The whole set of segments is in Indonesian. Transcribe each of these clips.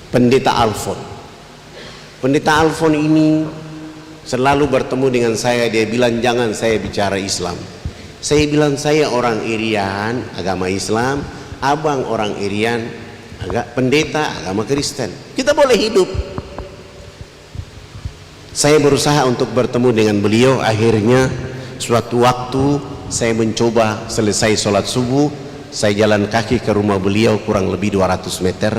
Pendeta Alfon. Pendeta Alfon ini selalu bertemu dengan saya. Dia bilang jangan saya bicara Islam. Saya bilang saya orang Irian, agama Islam. Abang orang Irian, pendeta agama Kristen. Kita boleh hidup. Saya berusaha untuk bertemu dengan beliau. Akhirnya suatu waktu saya mencoba selesai sholat subuh, saya jalan kaki ke rumah beliau kurang lebih 200 meter.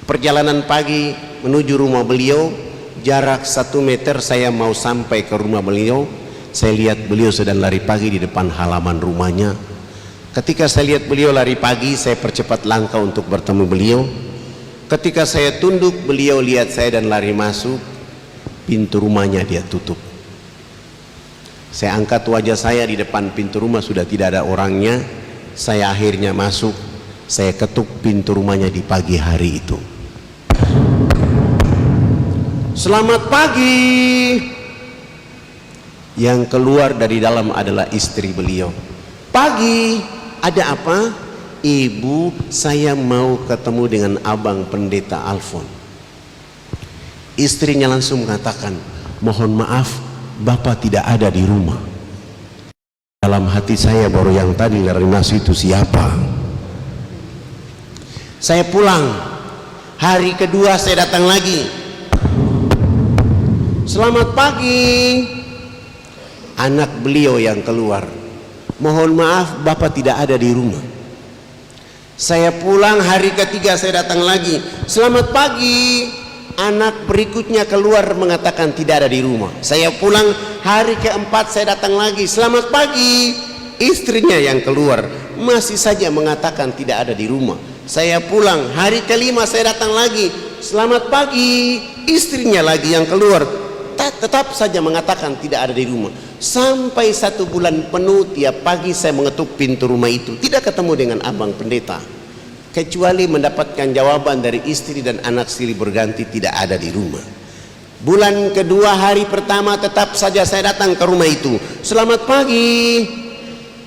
Perjalanan pagi menuju rumah beliau, jarak 1 meter saya mau sampai ke rumah beliau. Saya lihat beliau sedang lari pagi di depan halaman rumahnya. Ketika saya lihat beliau lari pagi, saya percepat langkah untuk bertemu beliau. Ketika saya tunduk, beliau lihat saya dan lari masuk. Pintu rumahnya dia tutup. Saya angkat wajah saya, di depan pintu rumah sudah tidak ada orangnya. Saya akhirnya masuk. Saya ketuk pintu rumahnya di pagi hari itu. Selamat pagi. Yang keluar dari dalam adalah istri beliau. Pagi, ada apa? Ibu, saya mau ketemu dengan abang pendeta Alfon. Istrinya langsung mengatakan, mohon maaf, bapak tidak ada di rumah. Dalam hati saya baru yang tadi lari masuk itu siapa? Saya pulang. Hari kedua saya datang lagi. Selamat pagi. Anak beliau yang keluar, mohon maaf bapak tidak ada di rumah. Saya pulang, hari ketiga saya datang lagi. Selamat pagi. Anak berikutnya keluar mengatakan tidak ada di rumah. Saya pulang, hari keempat saya datang lagi. Selamat pagi. Istrinya yang keluar masih saja mengatakan tidak ada di rumah. Saya pulang, hari kelima saya datang lagi. Selamat pagi. Istrinya lagi yang keluar tetap saja mengatakan tidak ada di rumah. Sampai 1 bulan penuh tiap pagi saya mengetuk pintu rumah itu, tidak ketemu dengan abang pendeta, kecuali mendapatkan jawaban dari istri dan anak silih berganti tidak ada di rumah. Bulan kedua hari pertama tetap saja saya datang ke rumah itu. Selamat pagi.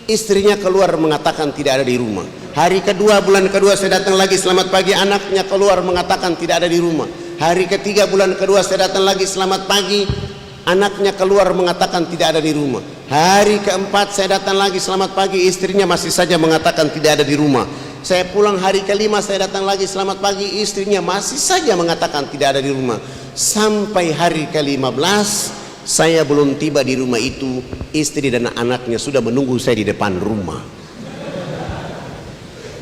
Istrinya keluar mengatakan tidak ada di rumah. Hari kedua bulan kedua saya datang lagi. Selamat pagi. Anaknya keluar mengatakan tidak ada di rumah. Hari ketiga bulan kedua saya datang lagi. Selamat pagi. Anaknya keluar mengatakan tidak ada di rumah. Hari keempat saya datang lagi. Selamat pagi. Istrinya masih saja mengatakan tidak ada di rumah. Saya pulang, hari kelima saya datang lagi. Selamat pagi. Istrinya masih saja mengatakan tidak ada di rumah. Sampai hari ke-15 saya belum tiba di rumah itu. Istri dan anaknya sudah menunggu saya di depan rumah.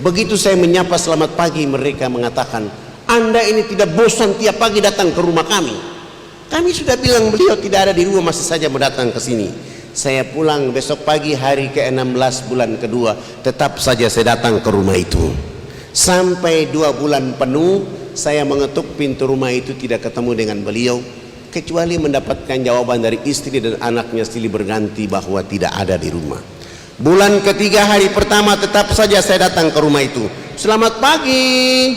Begitu saya menyapa selamat pagi, mereka mengatakan, Anda ini tidak bosan tiap pagi datang ke rumah kami? Kami sudah bilang beliau tidak ada di rumah, masih saja mau datang ke sini. Saya pulang besok pagi hari ke-16 bulan kedua, tetap saja saya datang ke rumah itu. Sampai 2 bulan penuh saya mengetuk pintu rumah itu, tidak ketemu dengan beliau, kecuali mendapatkan jawaban dari istri dan anaknya silih berganti bahwa tidak ada di rumah. Bulan ketiga hari pertama tetap saja saya datang ke rumah itu. Selamat pagi.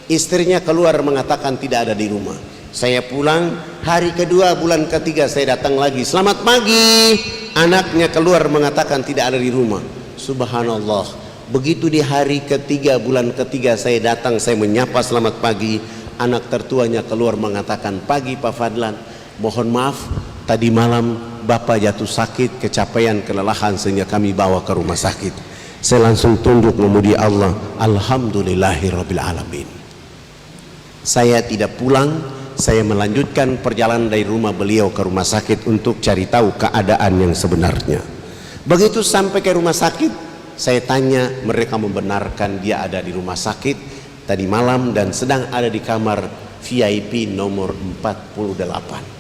Istrinya keluar mengatakan tidak ada di rumah. Saya pulang, hari kedua bulan ketiga saya datang lagi. Selamat pagi. Anaknya keluar mengatakan tidak ada di rumah. Subhanallah. Begitu di hari ketiga bulan ketiga saya datang, saya menyapa selamat pagi. Anak tertuanya keluar mengatakan, pagi Pak Fadlan, mohon maaf tadi malam Bapak jatuh sakit, kecapean, kelelahan sehingga kami bawa ke rumah sakit. Saya langsung tunduk memuji Allah. Alhamdulillahirabbil alamin. Saya tidak pulang. Saya melanjutkan perjalanan dari rumah beliau ke rumah sakit untuk cari tahu keadaan yang sebenarnya. Begitu sampai ke rumah sakit, saya tanya, mereka membenarkan dia ada di rumah sakit tadi malam dan sedang ada di kamar VIP nomor 48.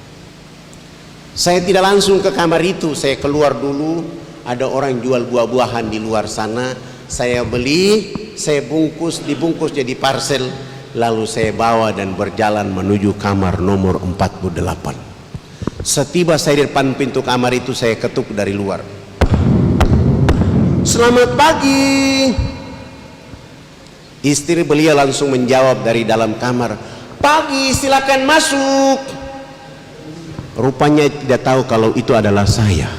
Saya tidak langsung ke kamar itu, saya keluar dulu. Ada orang jual buah-buahan di luar sana. Saya beli, saya bungkus, dibungkus jadi parcel. Lalu saya bawa dan berjalan menuju kamar nomor 48. Setiba saya di depan pintu kamar itu, saya ketuk dari luar. Selamat pagi. Istri beliau langsung menjawab dari dalam kamar, pagi, silakan masuk. Rupanya tidak tahu kalau itu adalah saya.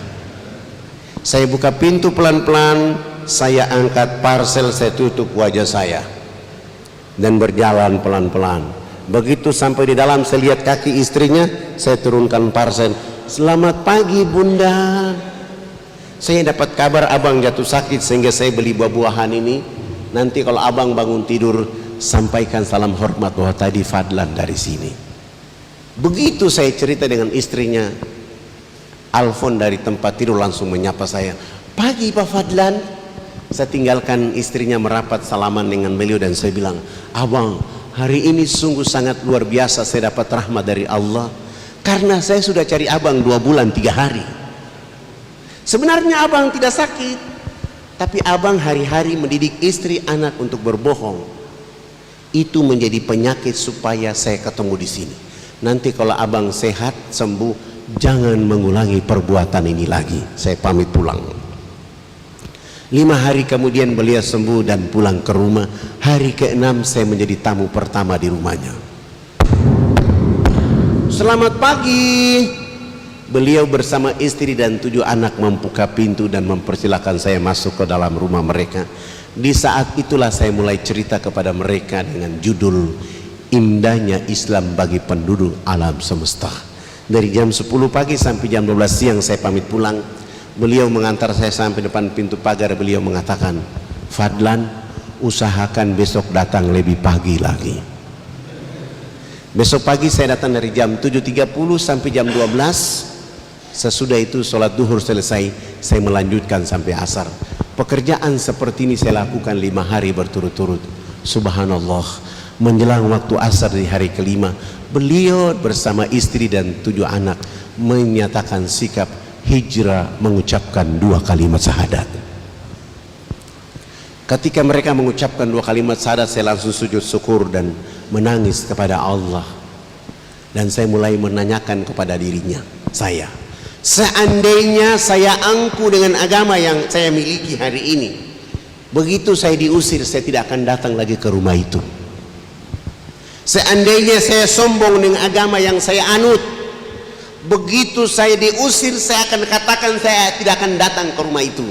Saya buka pintu pelan-pelan, saya angkat parcel, saya tutup wajah saya. dan berjalan pelan-pelan. Begitu sampai di dalam, saya lihat kaki istrinya, saya turunkan parsen. Selamat pagi bunda, saya dapat kabar abang jatuh sakit sehingga saya beli buah-buahan ini. Nanti kalau abang bangun tidur, sampaikan salam hormat bahwa tadi Fadlan dari sini. Begitu saya cerita dengan istrinya, Alfon dari tempat tidur langsung menyapa saya, pagi Pak Fadlan. Saya tinggalkan istrinya merapat salaman dengan beliau dan saya bilang, abang, hari ini sungguh sangat luar biasa, saya dapat rahmat dari Allah karena saya sudah cari abang 2 bulan 3 hari. Sebenarnya abang tidak sakit, tapi abang hari-hari mendidik istri anak untuk berbohong. Itu menjadi penyakit supaya saya ketemu di sini. Nanti kalau abang sehat sembuh, jangan mengulangi perbuatan ini lagi. Saya pamit pulang. 5 hari kemudian beliau sembuh dan pulang ke rumah. Hari ke-6 saya menjadi tamu pertama di rumahnya. Selamat pagi. Beliau bersama istri dan 7 anak membuka pintu dan mempersilahkan saya masuk ke dalam rumah mereka. Di saat itulah saya mulai cerita kepada mereka dengan judul Indahnya Islam bagi Penduduk Alam Semesta. Dari jam 10 pagi sampai jam 12 siang saya pamit pulang. Beliau mengantar saya sampai depan pintu pagar. Beliau mengatakan, Fadlan, usahakan besok datang lebih pagi lagi. Besok pagi saya datang dari jam 7.30 sampai jam 12. Sesudah itu sholat duhur selesai, saya melanjutkan sampai asar. Pekerjaan seperti ini saya lakukan 5 hari berturut-turut. Subhanallah, menjelang waktu asar di hari ke-5, beliau bersama istri dan 7 anak menyatakan sikap hijrah, mengucapkan 2 kalimat syahadat. Ketika mereka mengucapkan 2 kalimat syahadat, saya langsung sujud syukur dan menangis kepada Allah. Dan saya mulai menanyakan kepada dirinya, saya, seandainya saya angku dengan agama yang saya miliki hari ini, begitu saya diusir, saya tidak akan datang lagi ke rumah itu. Seandainya saya sombong dengan agama yang saya anut, begitu saya diusir, saya akan katakan saya tidak akan datang ke rumah itu.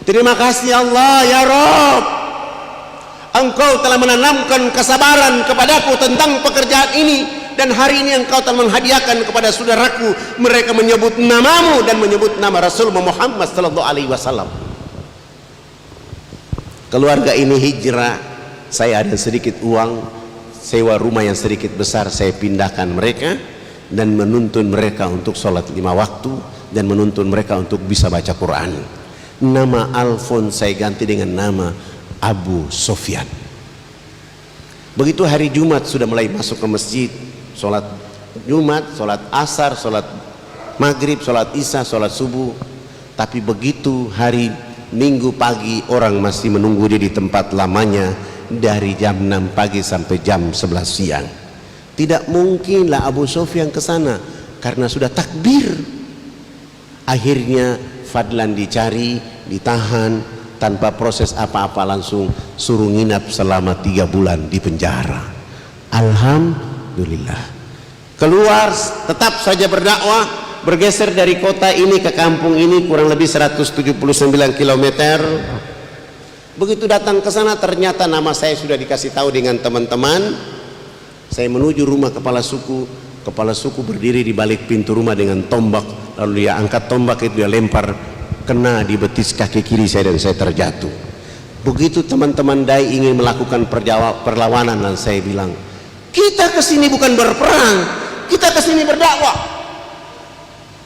Terima kasih Allah ya Rabb, Engkau telah menanamkan kesabaran kepadaku tentang pekerjaan ini, dan hari ini Engkau telah menghadiahkan kepada saudaraku, mereka menyebut namamu dan menyebut nama Rasul Muhammad sallallahu alaihi wasallam. Keluarga ini hijrah, saya ada sedikit uang, sewa rumah yang sedikit besar, saya pindahkan mereka dan menuntun mereka untuk sholat 5 waktu dan menuntun mereka untuk bisa baca Quran. Nama Alfon saya ganti dengan nama Abu Sofyan. Begitu hari Jumat sudah mulai masuk ke masjid, sholat Jumat, sholat asar, sholat maghrib, sholat isya, sholat subuh. Tapi begitu hari Minggu pagi, orang masih menunggu dia di tempat lamanya dari jam 6 pagi sampai jam 11 siang. Tidak mungkinlah Abu Sofyan ke sana karena sudah takbir. Akhirnya Fadlan dicari, ditahan tanpa proses apa-apa, langsung suruh nginap selama 3 bulan di penjara. Alhamdulillah. Keluar tetap saja berdakwah, bergeser dari kota ini ke kampung ini kurang lebih 179 km. Begitu datang ke sana ternyata nama saya sudah dikasih tahu dengan teman-teman. Saya menuju rumah kepala suku. Kepala suku berdiri di balik pintu rumah dengan tombak, lalu dia angkat tombak itu, dia lempar, kena di betis kaki kiri saya dan saya terjatuh. Begitu teman-teman dai ingin melakukan perlawanan, dan saya bilang, kita kesini bukan berperang, kita kesini berdakwah.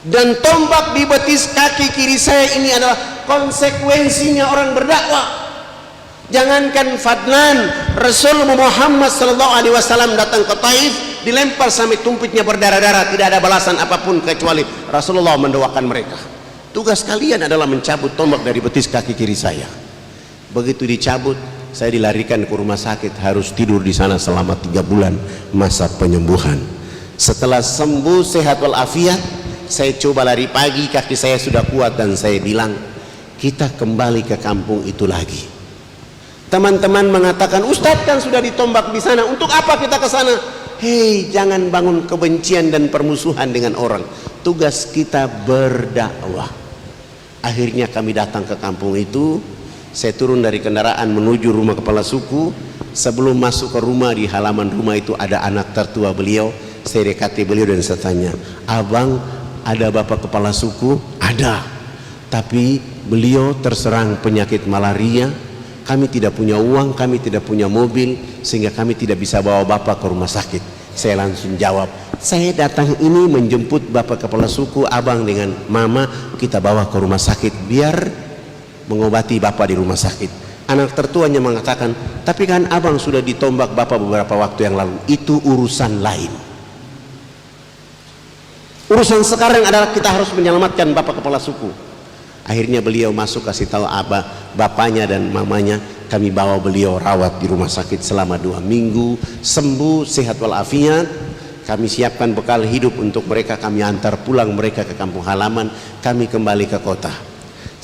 Dan tombak di betis kaki kiri saya ini adalah konsekuensinya orang berdakwah. Jangankan Fadlan, Rasul Muhammad SAW datang ke Taif, dilempar sampai tumpitnya berdarah-darah, tidak ada balasan apapun kecuali Rasulullah mendoakan mereka. Tugas kalian adalah mencabut tombak dari betis kaki kiri saya. Begitu dicabut, saya dilarikan ke rumah sakit, harus tidur di sana selama 3 bulan masa penyembuhan. Setelah sembuh sehat walafiat, saya coba lari pagi, kaki saya sudah kuat, dan saya bilang, kita kembali ke kampung itu lagi. Teman-teman mengatakan, Ustadz kan sudah ditombak di sana, untuk apa kita ke sana? Hei, jangan bangun kebencian dan permusuhan dengan orang. Tugas kita berdakwah. Akhirnya kami datang ke kampung itu. Saya turun dari kendaraan menuju rumah kepala suku. Sebelum masuk ke rumah, di halaman rumah itu ada anak tertua beliau. Saya dekati beliau dan saya tanya, "Abang, ada bapak kepala suku?" "Ada, tapi beliau terserang penyakit malaria. Kami tidak punya uang, kami tidak punya mobil, sehingga kami tidak bisa bawa bapak ke rumah sakit." Saya langsung jawab, "Saya datang ini menjemput bapak kepala suku, abang dengan mama, kita bawa ke rumah sakit biar mengobati bapak di rumah sakit." Anak tertuanya mengatakan, "Tapi kan abang sudah ditombak bapak beberapa waktu yang lalu." "Itu urusan lain. Urusan sekarang adalah kita harus menyelamatkan bapak kepala suku." Akhirnya beliau masuk, kasih tahu bapaknya dan mamanya. Kami bawa beliau rawat di rumah sakit selama 2 minggu, sembuh sehat walafiat. Kami siapkan bekal hidup untuk mereka, kami antar pulang mereka ke kampung halaman, kami kembali ke kota.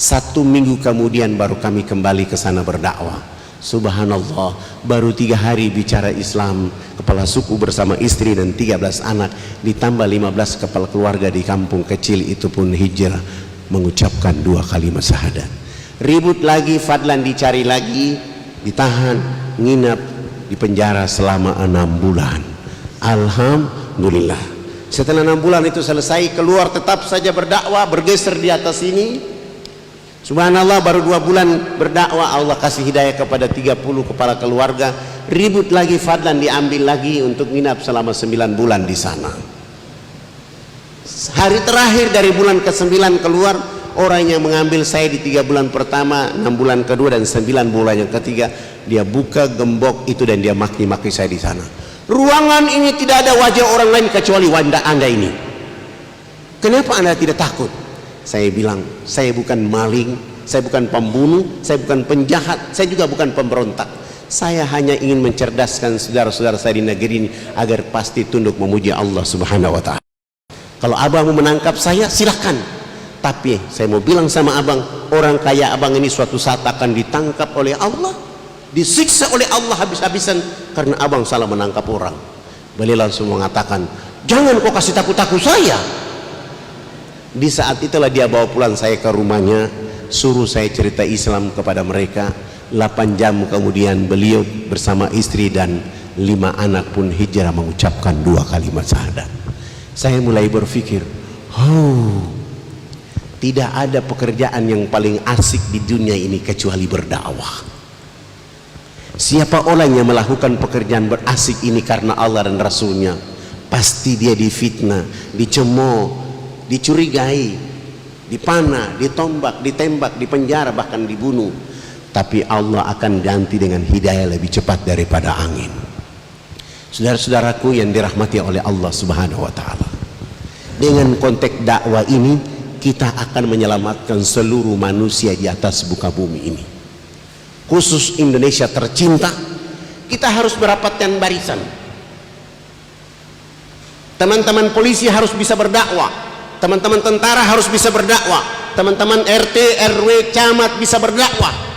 1 minggu kemudian baru kami kembali ke sana berdakwah. Subhanallah, baru 3 hari bicara Islam, kepala suku bersama istri dan 13 anak, ditambah 15 kepala keluarga di kampung kecil itu pun hijrah, mengucapkan 2 kalimat syahadat. Ribut lagi, Fadlan dicari lagi, ditahan, nginap di penjara selama 6 bulan. Alhamdulillah, setelah 6 bulan itu selesai, keluar tetap saja berdakwah, bergeser di atas ini. Subhanallah, baru 2 bulan berdakwah, Allah kasih hidayah kepada 30 kepala keluarga. Ribut lagi, Fadlan diambil lagi untuk nginap selama 9 bulan di sana. Hari terakhir dari bulan ke-9 keluar, orang yang mengambil saya di 3 bulan pertama, 6 bulan kedua dan 9 bulan yang ketiga, dia buka gembok itu dan dia maki-maki saya di sana. "Ruangan ini tidak ada wajah orang lain kecuali wajah Anda ini. Kenapa Anda tidak takut?" Saya bilang, "Saya bukan maling, saya bukan pembunuh, saya bukan penjahat, saya juga bukan pemberontak. Saya hanya ingin mencerdaskan saudara-saudara saya di negeri ini agar pasti tunduk memuji Allah Subhanahu wa ta'ala. Kalau abang mau menangkap saya, silahkan. Tapi saya mau bilang sama abang, orang kaya abang ini suatu saat akan ditangkap oleh Allah, disiksa oleh Allah habis-habisan karena abang salah menangkap orang." Beliau langsung mengatakan, "Jangan kau kasih takut-takut saya." Di saat itulah dia bawa pulang saya ke rumahnya, suruh saya cerita Islam kepada mereka. 8 jam kemudian beliau bersama istri dan 5 anak pun hijrah mengucapkan 2 kalimat syahadat. Saya mulai berpikir, tidak ada pekerjaan yang paling asik di dunia ini kecuali berdakwah. Siapa orang yang melakukan pekerjaan berasik ini karena Allah dan Rasulnya, pasti dia difitnah, dicemooh, dicurigai, dipanah, ditombak, ditembak, dipenjara, bahkan dibunuh. Tapi Allah akan ganti dengan hidayah lebih cepat daripada angin. Saudara-saudaraku yang dirahmati oleh Allah Subhanahu wa ta'ala, dengan konteks dakwah ini kita akan menyelamatkan seluruh manusia di atas muka bumi ini, khusus Indonesia tercinta. Kita harus merapatkan barisan. Teman-teman polisi harus bisa berdakwah, teman-teman tentara harus bisa berdakwah, teman-teman RT, RW, camat bisa berdakwah.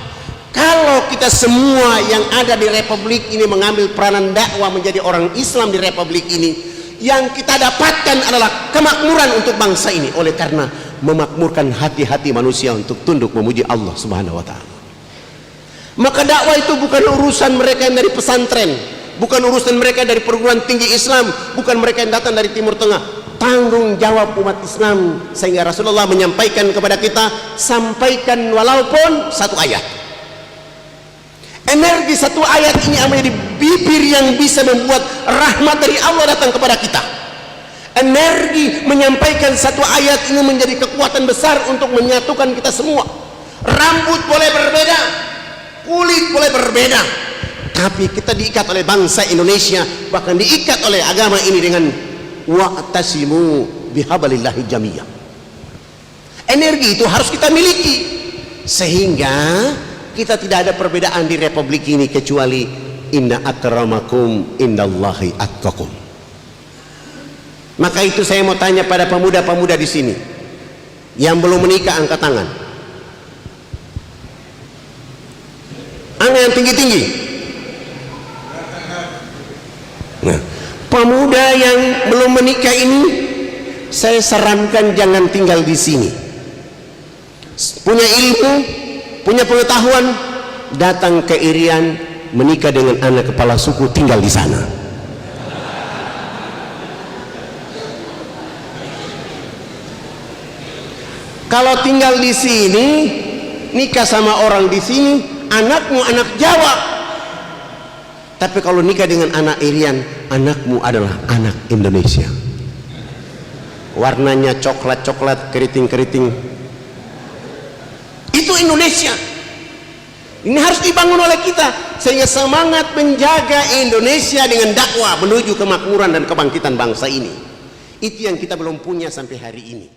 Kalau kita semua yang ada di republik ini mengambil peranan dakwah menjadi orang Islam di republik ini, yang kita dapatkan adalah kemakmuran untuk bangsa ini, oleh karena memakmurkan hati-hati manusia untuk tunduk memuji Allah Subhanahu wa ta'ala. Maka dakwah itu bukan urusan mereka yang dari pesantren, bukan urusan mereka dari perguruan tinggi Islam, bukan mereka yang datang dari Timur Tengah. Tanggung jawab umat Islam, sehingga Rasulullah menyampaikan kepada kita, sampaikan walaupun 1 ayat. Energi 1 ayat ini menjadi bibir yang bisa membuat rahmat dari Allah datang kepada kita. Energi menyampaikan 1 ayat ini menjadi kekuatan besar untuk menyatukan kita semua. Rambut boleh berbeda, kulit boleh berbeda, tapi kita diikat oleh bangsa Indonesia, bahkan diikat oleh agama ini dengan wa'tasimu bihablillahi jami'an. Energi itu harus kita miliki, sehingga kita tidak ada perbedaan di republik ini kecuali inna akramakum indallahi atqakum. Maka itu saya mau tanya pada pemuda-pemuda di sini yang belum menikah, angkat tangan. Angkat yang tinggi-tinggi. Nah, pemuda yang belum menikah ini, saya sarankan jangan tinggal di sini. Punya ilmu, punya pengetahuan, datang ke Irian, menikah dengan anak kepala suku tinggal di sana. Kalau tinggal di sini, nikah sama orang di sini, anakmu anak Jawa. Tapi kalau nikah dengan anak Irian, anakmu adalah anak Indonesia. Warnanya coklat-coklat, keriting-keriting. Itu Indonesia. Ini harus dibangun oleh kita sehingga semangat menjaga Indonesia dengan dakwah menuju kemakmuran dan kebangkitan bangsa ini. Itu yang kita belum punya sampai hari ini.